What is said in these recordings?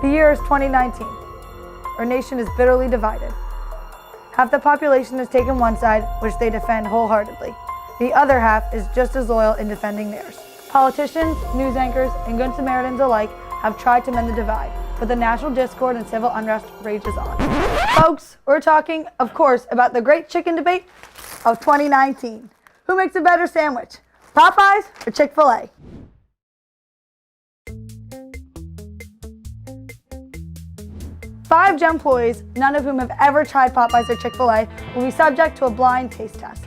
The year is 2019. Our nation is bitterly divided. Half the population has taken one side, which they defend wholeheartedly. The other half is just as loyal in defending theirs. Politicians, news anchors, and good Samaritans alike have tried to mend the divide, but the national discord and civil unrest rages on. Folks, we're talking, of course, about the great chicken debate of 2019. Who makes a better sandwich, Popeyes or Chick-fil-A? Five Gem employees, none of whom have ever tried Popeyes or Chick-fil-A, will be subject to a blind taste test.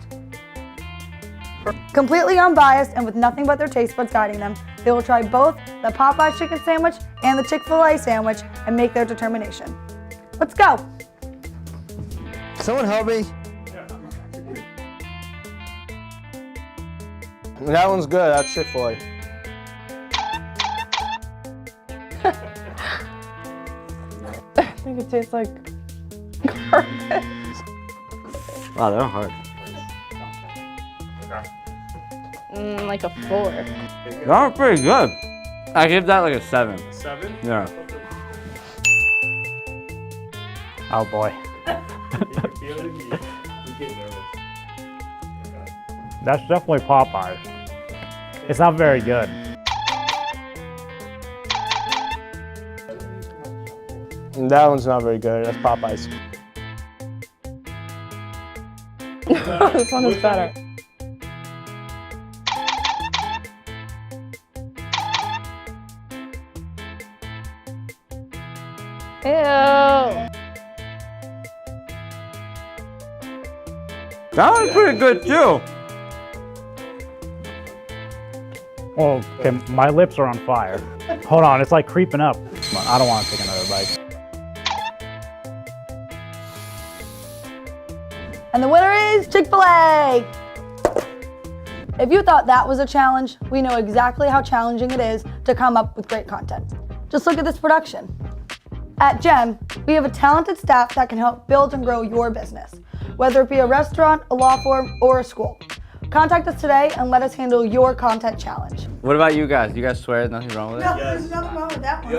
Completely unbiased and with nothing but their taste buds guiding them, they will try both the Popeyes chicken sandwich and the Chick-fil-A sandwich and make their determination. Let's go. Someone help me. That one's good, that's Chick-fil-A. I think it tastes like garbage. Wow, they're hard. Like a 4. They're pretty good. I give that like a 7. 7? Yeah. Oh boy. That's definitely Popeyes. It's not very good. That one's not very good, that's Popeyes. This one is better. Ew. That one's pretty good too. Oh, okay, my lips are on fire. Hold on, it's like creeping up. I don't want to take another bite. And the winner is Chick-fil-A! If you thought that was a challenge, we know exactly how challenging it is to come up with great content. Just look at this production. At GEM, we have a talented staff that can help build and grow your business, whether it be a restaurant, a law firm, or a school. Contact us today and let us handle your content challenge. What about you guys? You guys swear there's nothing wrong with it? No, there's nothing wrong with that one.